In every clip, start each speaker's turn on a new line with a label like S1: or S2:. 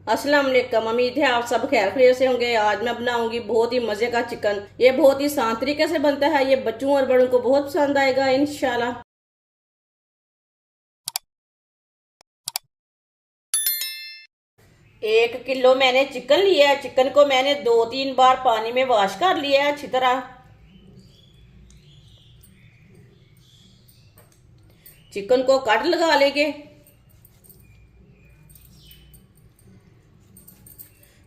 S1: अस्सलाम वालेकुम। उम्मीद है आप सब खैर खैरियत से होंगे। आज मैं बनाऊंगी बहुत ही मजे का चिकन। ये बहुत ही आसान तरीके से बनता है। ये बच्चों और बड़ों को बहुत पसंद आएगा इंशाल्लाह। 1 किलो मैंने चिकन लिया है। चिकन को मैंने 2-3 बार पानी में वॉश कर लिया है अच्छी तरह। चिकन को कट लगा लेंगे।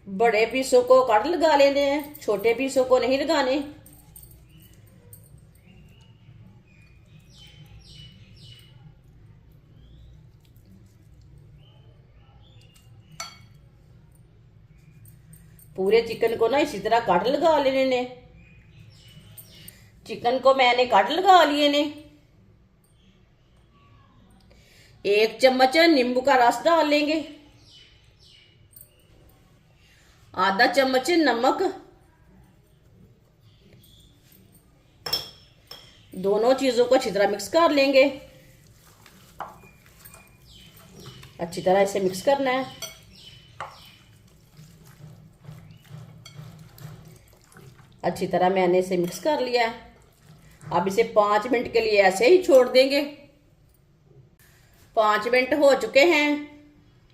S1: बड़े पीसों को कट लगा लेने हैं, छोटे पीसों को नहीं लगाने। पूरे चिकन को ना इसी तरह कट लगा लेने ने। चिकन को मैंने कट लगा लिए ने। 1 चम्मच नींबू का रस डाल लेंगे। आधा चम्मच नमक। दोनों चीजों को अच्छी तरह मिक्स कर लेंगे। अच्छी तरह इसे मिक्स करना है। अच्छी तरह मैंने इसे मिक्स कर लिया है। अब इसे 5 मिनट के लिए ऐसे ही छोड़ देंगे। 5 मिनट हो चुके हैं।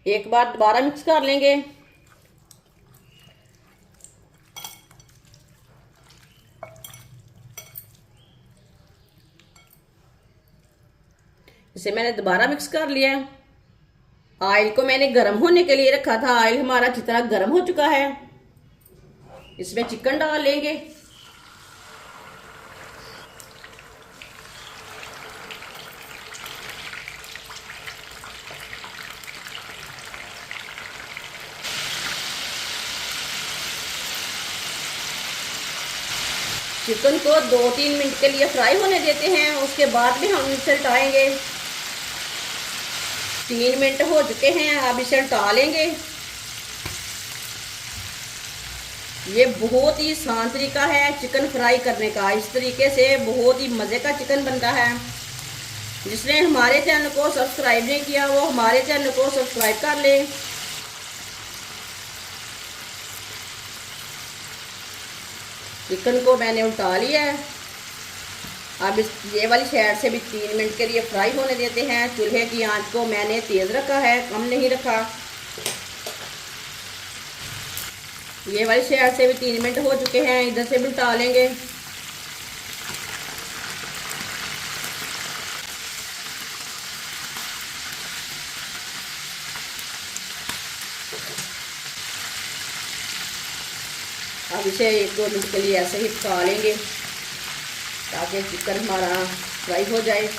S1: एक बार दोबारा मिक्स कर लेंगे। इसे मैंने दोबारा मिक्स कर लिया है। ऑयल को मैंने गर्म होने के लिए रखा था। ऑयल हमारा अच्छी तरह गर्म हो चुका है। इसमें चिकन डाल लेंगे। चिकन को 2-3 मिनट के लिए फ्राई होने देते हैं। उसके बाद में हम इसे हटाएंगे। 3 मिनट हो चुके हैं। अब इसे हटा लेंगे। ये बहुत ही आसान तरीका है चिकन फ्राई करने का। इस तरीके से बहुत ही मज़े का चिकन बनता है। जिसने हमारे चैनल को सब्सक्राइब नहीं किया वो हमारे चैनल को सब्सक्राइब कर ले। चिकन को मैंने उल्टा लिया है। अब ये वाली साइड से भी 3 मिनट के लिए फ्राई होने देते हैं। चूल्हे की आंच को मैंने तेज़ रखा है, कम नहीं रखा। ये वाली साइड से भी 3 मिनट हो चुके हैं। इधर से भी उल्टा लेंगे। अब इसे 1-2 मिनट के लिए ऐसे ही पका लेंगे ताकि चिकन हमारा फ्राई हो जाए।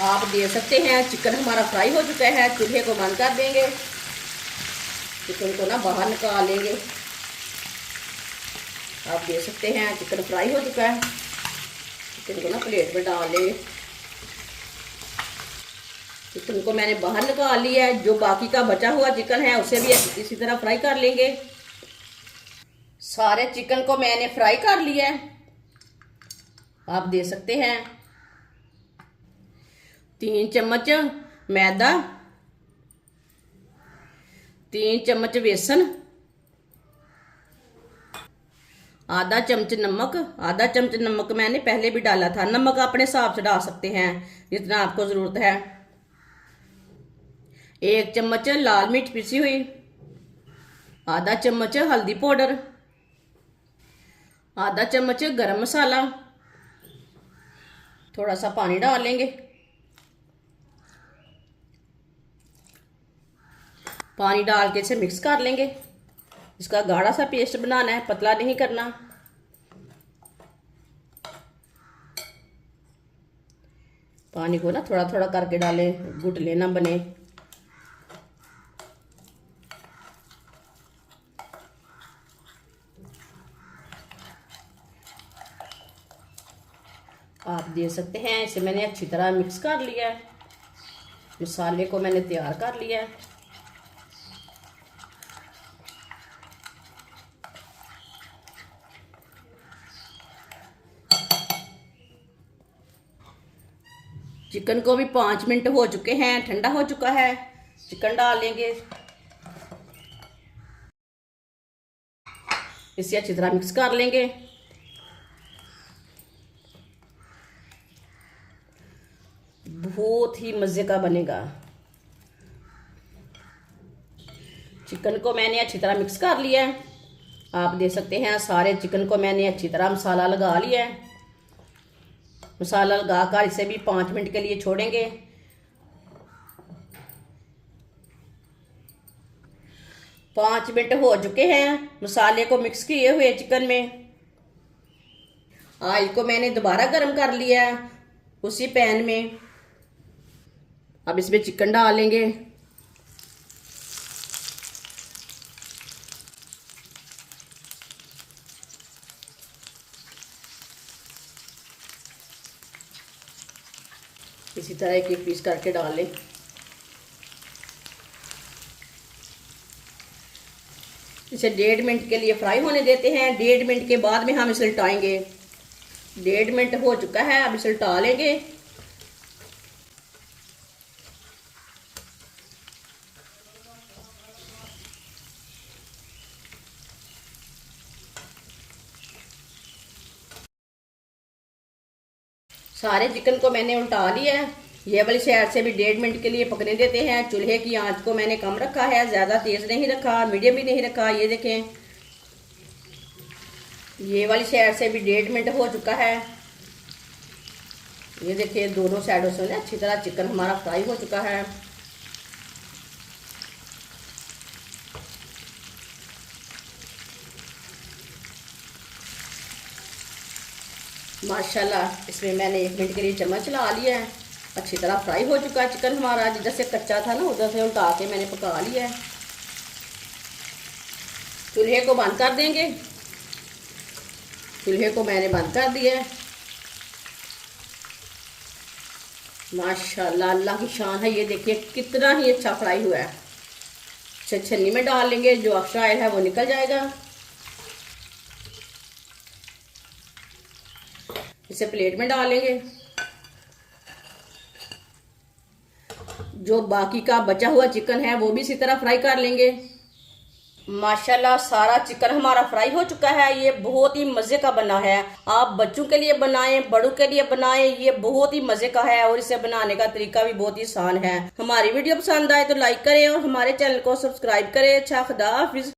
S1: आप देख सकते हैं चिकन हमारा फ्राई हो चुका है। चूल्हे को बंद कर देंगे। चिकन को ना बाहर निकाल लेंगे। आप देख सकते हैं चिकन फ्राई हो चुका है। चिकन को ना प्लेट में डाल लेंगे। चिकन को मैंने बाहर निकाल लिया है। जो बाकी का बचा हुआ चिकन है उसे भी इसी तरह फ्राई कर लेंगे। सारे चिकन को मैंने फ्राई कर लिया है। आप देख सकते हैं 3 चम्मच मैदा, 3 चम्मच बेसन, आधा चम्मच नमक। आधा चम्मच नमक मैंने पहले भी डाला था। नमक अपने हिसाब से डाल सकते हैं जितना आपको ज़रूरत है। 1 चम्मच लाल मिर्च पिसी हुई, आधा चम्मच हल्दी पाउडर, आधा चम्मच गरम मसाला। थोड़ा सा पानी डाल लेंगे। पानी डाल के इसे मिक्स कर लेंगे। इसका गाढ़ा सा पेस्ट बनाना है, पतला नहीं करना। पानी को ना थोड़ा थोड़ा करके डालें, गुठली ना बने। आप देख सकते हैं इसे मैंने अच्छी तरह मिक्स कर लिया है। मसाले को मैंने तैयार कर लिया है। चिकन को भी 5 मिनट हो चुके हैं, ठंडा हो चुका है। चिकन डाल लेंगे, इसे अच्छी तरह मिक्स कर लेंगे। बहुत ही मज़े का बनेगा। चिकन को मैंने अच्छी तरह मिक्स कर लिया है। आप देख सकते हैं सारे चिकन को मैंने अच्छी तरह मसाला लगा लिया है। मसाला लगाकर इसे भी 5 मिनट के लिए छोड़ेंगे। 5 मिनट हो चुके हैं मसाले को मिक्स किए हुए चिकन में। ऑयल को मैंने दोबारा गर्म कर लिया है उसी पैन में। अब इसमें चिकन डालेंगे। इसी तरह एक एक पीस करके डाल लें। इसे 1.5 मिनट के लिए फ्राई होने देते हैं। 1.5 मिनट के बाद में हम इसे उल्टाएंगे। 1.5 मिनट हो चुका है, अब इसे उल्टा लेंगे। सारे चिकन को मैंने उल्टा लिया है। ये वाली साइड से भी 1.5 मिनट के लिए पकने देते हैं। चूल्हे की आंच को मैंने कम रखा है, ज़्यादा तेज़ नहीं रखा, मीडियम भी नहीं रखा। ये देखें, ये वाली साइड से भी 1.5 मिनट हो चुका है। ये देखिए दोनों साइडों से अच्छी तरह चिकन हमारा फ्राई हो चुका है। माशाल्लाह इसमें मैंने 1 मिनट के लिए चम्मच चला लिया है। अच्छी तरह फ्राई हो चुका है चिकन हमारा। जिधर से कच्चा था ना उधर से उल्टा के मैंने पका लिया है। चूल्हे को बंद कर देंगे। चूल्हे को मैंने बंद कर दिया है। माशाल्लाह अल्लाह की शान है। ये देखिए कितना ही अच्छा फ्राई हुआ है। छन्नी में डाल लेंगे, जो एक्स्ट्रा ऑयल है वो निकल जाएगा। इसे प्लेट में डालेंगे। जो बाकी का बचा हुआ चिकन है वो भी इसी तरह फ्राई कर लेंगे। माशाल्लाह सारा चिकन हमारा फ्राई हो चुका है। ये बहुत ही मज़े का बना है। आप बच्चों के लिए बनाएं, बड़ों के लिए बनाएं, ये बहुत ही मज़े का है। और इसे बनाने का तरीका भी बहुत ही आसान है। हमारी वीडियो पसंद आए तो लाइक करें और हमारे चैनल को सब्सक्राइब करें। अच्छा, खुदा हाफिज।